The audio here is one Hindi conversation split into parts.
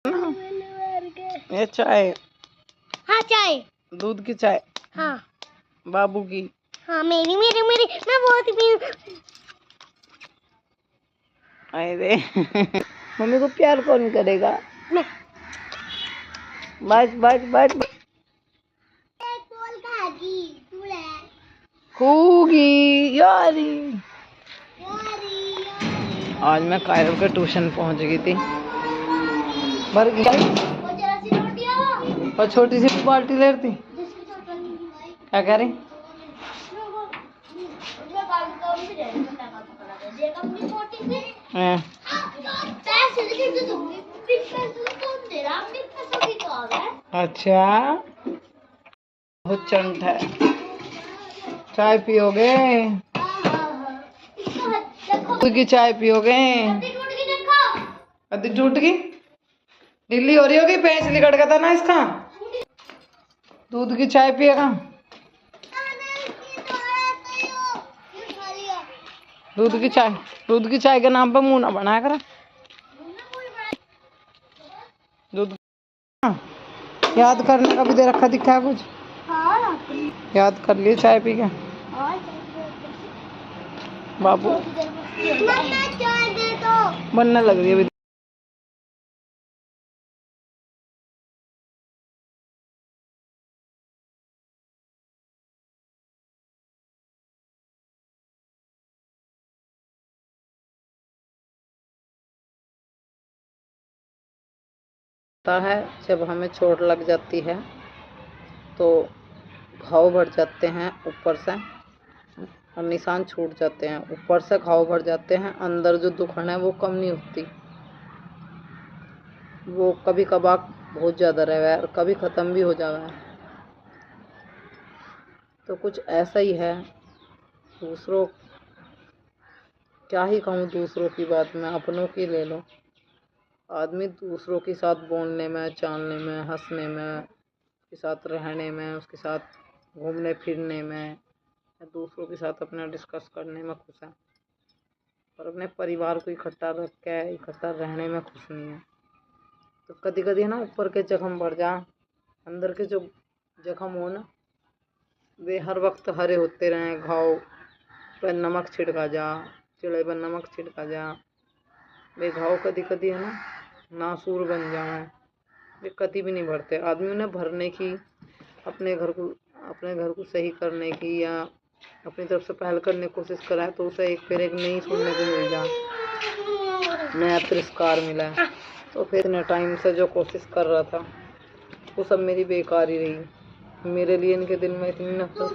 ये चाय। हाँ चाय। दूध की चाय। हाँ बाबू की। हाँ मेरी मेरी मेरी मैं बहुत पी। अरे मम्मी को प्यार कौन करेगा? मैं। बस बस बस। खूगी यारी। आज मैं कायरव के ट्यूशन पहुंच गई थी। भर गई और छोटी सी बाल्टी ले रही थी। क्या कह रही? अच्छा बहुत चंट है। चाय पियोगे? दूध की चाय पियोगे? अद्दी टूट गई, ढीली हो रही होगी, पेंच लिकड़ गया था ना इसका। दूध की चाय पिएगा? दूध की चाय के नाम पर मुंह ना बनाया कर। दूध याद करने का भी दे रखा दिखा है कुछ? याद कर लिए चाय पी के बाबू? बनने लग रही है अभी। है जब हमें चोट लग जाती है तो घाव बढ़ जाते हैं ऊपर से और निशान छूट जाते हैं। ऊपर से घाव बढ़ जाते हैं, अंदर जो दुखन है वो कम नहीं होती। वो कभी कभार बहुत ज़्यादा रहा है और कभी ख़त्म भी हो जावा है। तो कुछ ऐसा ही है। दूसरों क्या ही कहूँ, दूसरों की बात में अपनों की ले लो। आदमी दूसरों के साथ बोलने में, चालने में, हंसने में, उसके साथ रहने में, उसके साथ घूमने फिरने में, दूसरों के साथ अपना डिस्कस करने में खुश है, और अपने परिवार को इकट्ठा रख के इकट्ठा रहने में खुश नहीं है। तो कभी कभी ना ऊपर के जख्म बढ़ जा, अंदर के जो जख्म हो ना वे हर वक्त हरे होते रहें। घाव पर नमक छिड़का जा, चिड़े पर नमक छिड़का जा, वे घाव कभी कभी है ना नासूर बन जाए, वे कभी भी नहीं भरते। आदमी उन्हें भरने की, अपने घर को सही करने की या अपनी तरफ से पहल करने की कोशिश कराए तो उसे एक फिर एक नहीं सुनने को मिल जाए, नया तिरस्कार मिला है। तो फिर इतने टाइम से जो कोशिश कर रहा था वो सब मेरी बेकार ही रही। मेरे लिए इनके दिल में इतनी नफरत,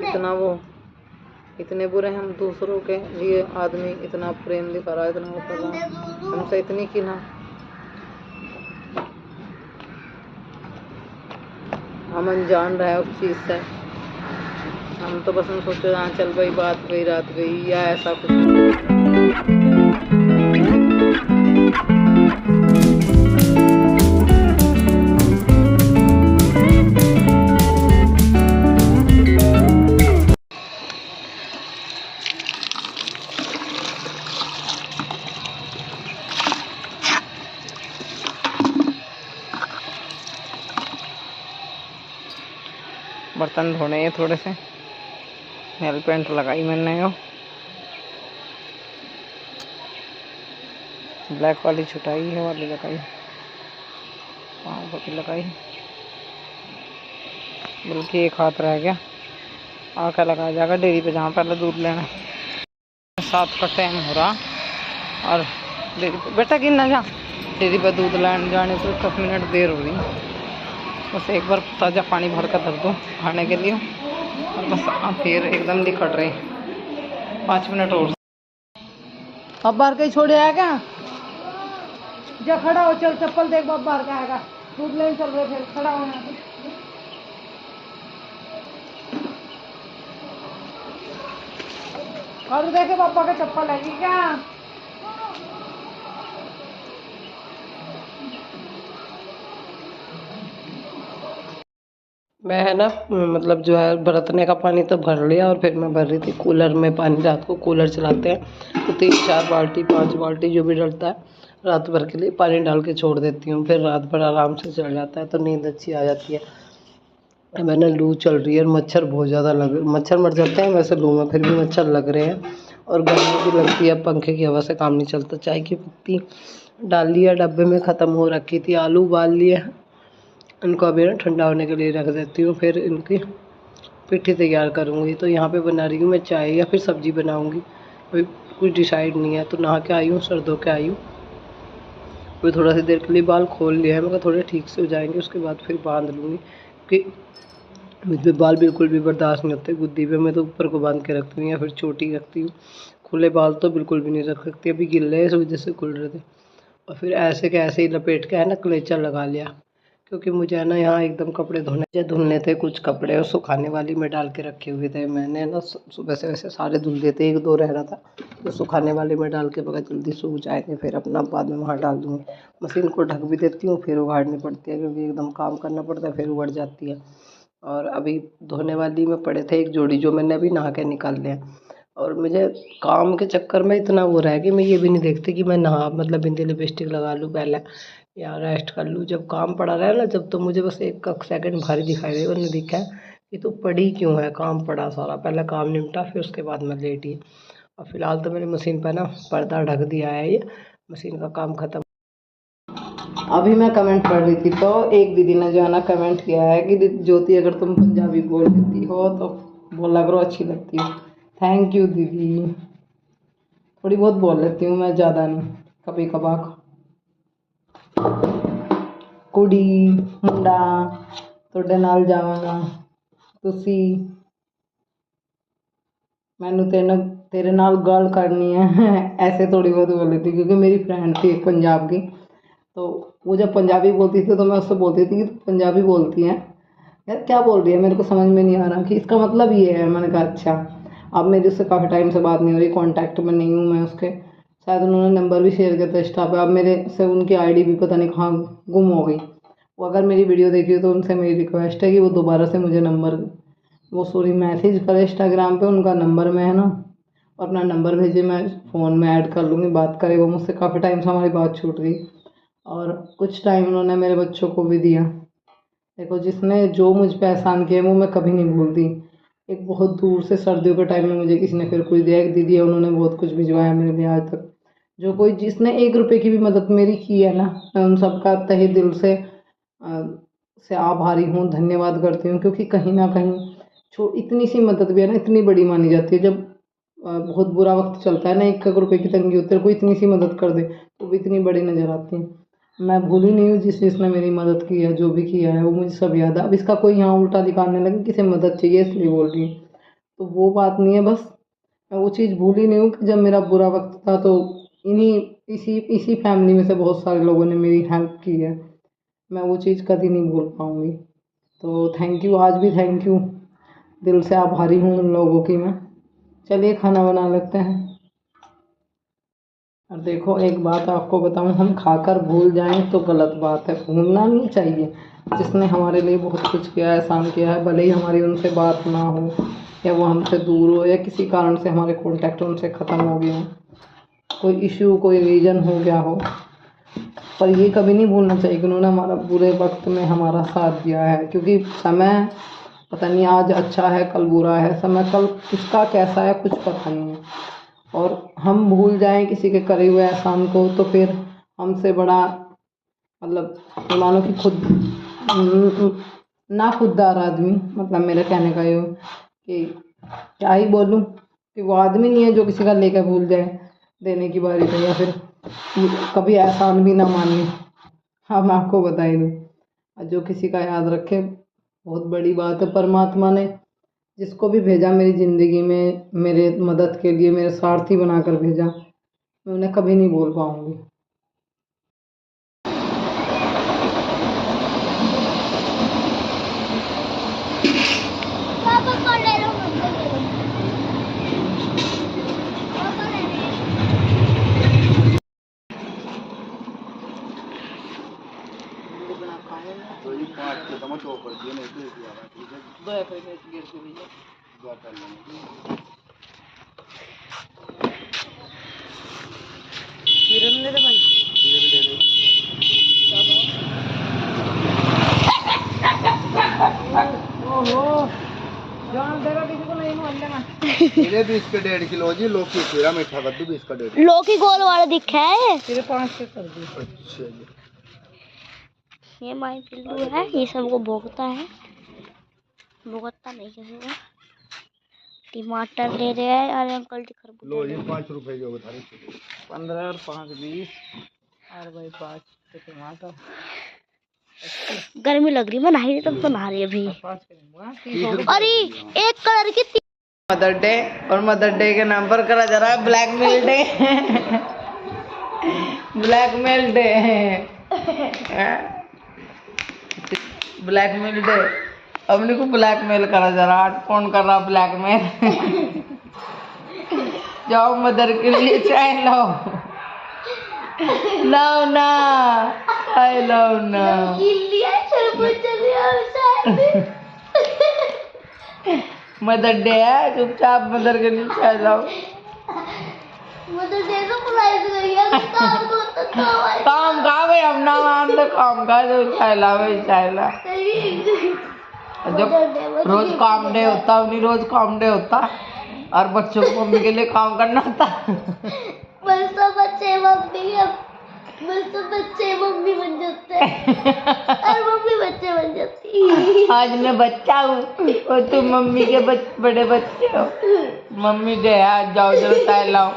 इतना वो इतने बुरे हम दूसरों के लिए आदमी इतना प्रेम दिखा रहा है, इतना वो कर रहा है हमसे, इतनी की ना हम अनजान रहे उस चीज़ से। हम तो बस हम सोचे हाँ चल भाई बात गई रात गई या ऐसा कुछ। बर्तन धोने हैं थोड़े से, नेल पेंट लगाई मैंने, ब्लैक वाली छुटाई है वाली लगाई, पाँव की लगाई, बल्कि एक हाथ रह गया, आकर लगाया जाएगा डेयरी पे जहाँ पहले दूध लेना। 7 का टाइम हो रहा और डेयरी पे बेटा गिनना जा, डेयरी पे दूध लेने जाने को 10 मिनट देर हो रही। बस एक बार ताज़ा पानी भर कर धर दो खाने के लिए और बस फिर एकदम निकट रही। 5 मिनट और। अब बाहर कहीं छोड़े आया क्या? जा खड़ा हो, चल चप्पल देख, बाप बाहर का आएगा, दूध लेने चल रहे फिर खड़ा हो यहाँ पे। और देखे पापा का चप्पल है क्या? मैं है ना मतलब जो है बरतने का पानी तो भर लिया और फिर मैं भर रही थी कूलर में पानी। रात को कूलर चलाते हैं तो 3-4 बाल्टी 5 बाल्टी जो भी डलता है रात भर के लिए पानी डाल के छोड़ देती हूँ, फिर रात भर आराम से चल जाता है तो नींद अच्छी आ जाती है। मैंने लू चल रही है और मच्छर बहुत ज़्यादा मच्छर मर जाते हैं वैसे लू में, फिर भी मच्छर लग रहे हैं और गर्मी भी लगती है। पंखे की हवा से काम नहीं चलता। चाय की पत्ती डाल लिया डब्बे में, ख़त्म हो रखी थी। आलू उबाल लिए, इनको अभी ना ठंडा होने के लिए रख देती हूँ, फिर इनकी पिट्ठी तैयार करूँगी। तो यहाँ पे बना रही हूँ मैं चाय या फिर सब्ज़ी बनाऊँगी, अभी कुछ डिसाइड नहीं है। तो नहा के आई हूँ, सर धो के आई हूँ, फिर थोड़ा सी देर के लिए बाल खोल लिया है, मगर थोड़े ठीक से हो जाएंगे, उसके बाद फिर बांध लूँगी क्योंकि मुझे बाल बिल्कुल भी बर्दाश्त नहीं होते। गुद्दी पे मैं तो ऊपर को बांध के रखती हूँ या फिर चोटी रखती हूँ, खुले बाल तो बिल्कुल भी नहीं रख सकती। अभी गिल्ले हैं इस वजह से खुल रहे थे, और फिर ऐसे के ऐसे ही लपेट के है ना क्लेचर लगा लिया, क्योंकि मुझे है ना यहाँ एकदम कपड़े धुलने थे। कुछ कपड़े और सुखाने वाली में डाल के रखे हुए थे मैंने ना, सुबह से वैसे सारे धुल दिए थे, एक दो रह रहा था तो सुखाने वाली में डाल के बगैर जल्दी सूख जाएंगे, फिर अपना बाद में वहाँ डाल दूँगी। मशीन को ढक भी देती हूँ, फिर उघाड़नी पड़ती है क्योंकि एकदम काम करना पड़ता है, फिर उघड़ जाती है। और अभी धोने वाली में पड़े थे एक जोड़ी, जो मैंने अभी नहा के निकाल लिया। और मुझे काम के चक्कर में इतना वो रहा है कि मैं ये भी नहीं देखती कि मैं नहा मतलब बिंदी लिपस्टिक लगा लूँ पहले या रेस्ट कर लूँ। जब काम पड़ा रहा है ना, जब तो मुझे बस एक सेकंड भारी दिखाई दे, उन्हें दिखा है कि तू पड़ी क्यों है, काम पड़ा सारा, पहले काम निपटा फिर उसके बाद मैं लेटी। और फिलहाल तो मैंने मशीन पर ना पर्दा ढक दिया है, ये मशीन का काम ख़त्म। अभी मैं कमेंट पढ़ रही थी तो एक दीदी ने जो है ना कमेंट किया है कि ज्योति अगर तुम पंजाबी बोल लेती हो तो बोला करो, अच्छी लगती हो। थैंक यू दीदी। थोड़ी बहुत बोल लेती हूँ मैं, ज़्यादा नहीं, कभी कभार। कुड़ी मुंडा ਤੁਹਾਡੇ ਨਾਲ ਜਾਵਾਂਗਾ, ਤੁਸੀਂ मैनू तेरे नाल गल करनी है ऐसे थोड़ी बहुत बोल लेती, क्योंकि मेरी फ्रेंड थी एक पंजाब की, तो वो जब पंजाबी बोलती थी तो मैं उससे बोलती थी कि पंजाबी बोलती हैं यार, क्या बोल रही है, मेरे को समझ में नहीं आ रहा कि इसका मतलब ये है। मैंने कहा अच्छा। अब मेरी उससे काफ़ी टाइम से बात नहीं हो रही, कांटेक्ट में नहीं हूँ मैं उसके, शायद उन्होंने नंबर भी शेयर किया था इंस्टा पे। अब मेरे से उनकी आईडी भी पता नहीं कहाँ गुम हो गई। वो अगर मेरी वीडियो देखी हो तो उनसे मेरी रिक्वेस्ट है कि वो दोबारा से मुझे नंबर मैसेज करे इंस्टाग्राम पे, उनका नंबर में है ना, और अपना नंबर भेजे, मैं फ़ोन में ऐड कर लूँगी, बात करे। वो मुझसे काफ़ी टाइम से हमारी बात छूट गई, और कुछ टाइम उन्होंने मेरे बच्चों को भी दिया। देखो, जिसने जो मुझ पे एहसान किया वो मैं कभी नहीं भूलती। एक बहुत दूर से सर्दियों के टाइम में मुझे किसी ने फिर कुछ दिया, एक दीदी है, उन्होंने बहुत कुछ भिजवाया मेरे लिए आज तक। जो कोई जिसने 1 रुपए की भी मदद मेरी की है ना, मैं उन सबका तहे दिल से आभारी हूँ, धन्यवाद करती हूँ। क्योंकि कहीं ना कहीं इतनी सी मदद भी है ना, इतनी बड़ी मानी जाती है। जब बहुत बुरा वक्त चलता है ना, 1 रुपए की तंगी होती है, कोई इतनी सी मदद कर दे तो भी इतनी बड़ी नज़र आती है। मैं भूली नहीं हूँ जिसने मेरी मदद की है, जो भी किया है वो मुझे सब याद है। अब इसका कोई यहाँ उल्टा दिखाने लगे किसी मदद चाहिए इसलिए बोल रही है, तो वो बात नहीं है। बस मैं वो चीज़ भूली नहीं हूँ कि जब मेरा बुरा वक्त था तो इसी फैमिली में से बहुत सारे लोगों ने मेरी हेल्प की है। मैं वो चीज़ कभी नहीं भूल पाऊँगी। तो थैंक यू, आज भी थैंक यू, दिल से आभारी हूँ उन लोगों की मैं। चलिए खाना बना लेते हैं। और देखो, एक बात आपको बताऊं, हम खाकर भूल जाएं तो गलत बात है, भूलना नहीं चाहिए। जिसने हमारे लिए बहुत कुछ किया है, एहसान किया है, भले ही हमारी उनसे बात ना हो या वो हमसे दूर हो या किसी कारण से हमारे कॉन्टैक्ट उनसे ख़त्म हो गए हों, कोई इशू कोई रीज़न हो गया हो, पर ये कभी नहीं भूलना चाहिए कि उन्होंने हमारा बुरे वक्त में हमारा साथ दिया है। क्योंकि समय पता नहीं आज अच्छा है कल बुरा है, समय कल किसका कैसा है कुछ पता नहीं है। और हम भूल जाएं किसी के करे हुए एहसान को तो फिर हमसे बड़ा मतलब मानो कि खुद ना खुददार आदमी, मतलब मेरे कहने का ये कि क्या ही बोलूं कि वो आदमी नहीं है जो किसी का लेकर भूल जाए देने की बारी पे, या फिर कभी एहसान भी ना माने। हाँ, मैं आपको बता ही दूँ, जो किसी का याद रखे बहुत बड़ी बात है। परमात्मा ने जिसको भी भेजा मेरी ज़िंदगी में मेरे मदद के लिए, मेरे सारथी बनाकर भेजा, मैं उन्हें कभी नहीं भूल पाऊँगी। पापा को ले लो, मुझको ले लो। पापा ले लो। किरण ने भाई जान देगा किसी को नहीं मान लेना। मेरे भी इसके 1.5 किलो जी। लौकी खीरा मीठा कद्दू भी इसका 1.5। लौकी गोल वाला दिखा है। तेरे 5 के कर दी। अच्छा जी। ये माई पिल्लू है, ये सबको भोगता है। भोगता नहीं किसी को। टमाटर ले रहे हैं। अरे अंकल जी खरबूजा लो ये 5 रुपए जो बता रही थी। 15 और 5 20 और भाई 5 के टमाटर। गर्मी लग रही है, मैं नहा रही तब तो नहा रही अभी। 5 के नींबू। अरे एक कलर की मदर डे और मदर डे के नाम पर करा जा रहा है blackmail day. Blackmail day. Blackmail day. अपने को ब्लैकमेल करा जा रहा है। कौन कर रहा ब्लैकमेल? जाओ मदर के लिए चाय लाओ। लाओ ना, आई लाओ ना। मदर डे है, चुपचाप मदर के लिए चाय लाओ। काम खा भाई, हम ना मान तो काम खा जो चाय ला भाई, चाय ला। जब रोज काम डे होता है, नहीं रोज काम डे होता और बच्चों को मम्मी के लिए काम करना होता। बस तो बच्चे मम्मी बन जाते हैं और मम्मी बच्चे बन जाती है। आज मैं बच्चा हूँ और तुम मम्मी के बड़े बच्चे हो। मम्मी डे है, आज जाओ जरा चाय लाओ।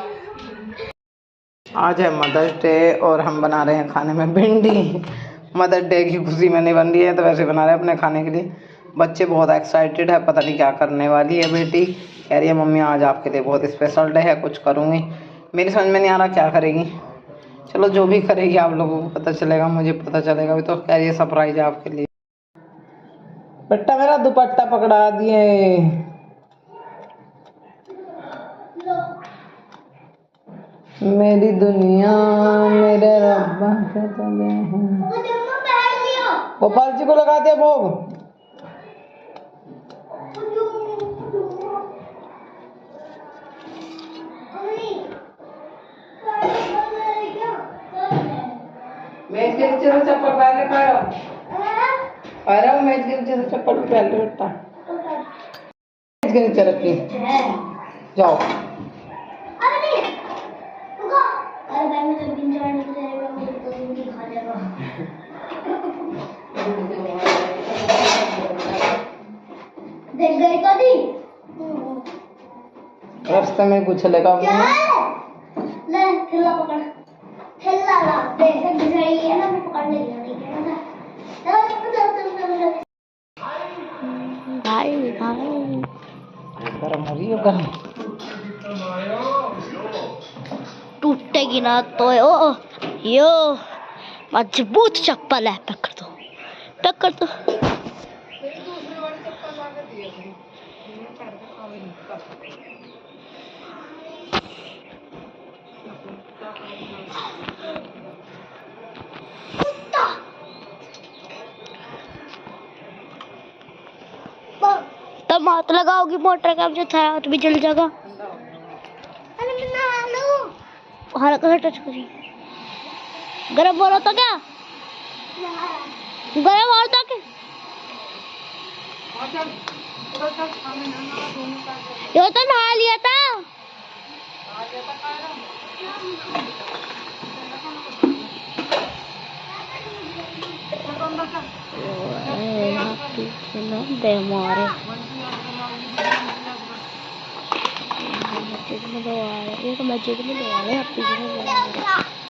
आज है मदर्स डे और हम बना रहे हैं खाने में भिंडी। मदर डे की खुशी में नहीं बन रही है तो वैसे बना रहे हैं अपने खाने के लिए। बच्चे बहुत एक्साइटेड है, पता नहीं क्या करने वाली है। बेटी कह रही है मम्मी आज आपके लिए बहुत स्पेशल डे है, कुछ करूँगी। मेरी समझ में नहीं आ रहा क्या करेगी। चलो जो भी करेगी आप लोगों को पता चलेगा, मुझे पता चलेगा। अभी तो कह रही है सरप्राइज है आपके लिए। बेटा मेरा दुपट्टा पकड़ा दिए। मेरी दुनिया मेरे रब्बा के तले है। गोपाल जी को लगा दिया भोग। मेज के नीचे से चप्पल पहले खड़ा आ रहा हूँ। मेज के नीचे से चप्पल पहले बेटा मेज के नीचे रखी जाओ। देख गए कभी रास्ते में कुछ लगा ले ठेला पकड़। ठेला ला दे सब बिछड़ी है ना, मैं पकड़ने नहीं गया भाई भाई। गरम हो रही है गरम। टूटेगी ना तो यो मजबूत चप्पल है। पकड़ दो पकड़ दो। तब हाथ लगाओगी मोटर का जो था तो भी जल जाएगा। हल्का सा टच करिए। गरम हो रहा था क्या? गरम हो रहा था क्या? ये तो नहा लिया था। बेमारे मस्जिद में दो आ रहे, ये तो मस्जिद में दो आ रहे हैं।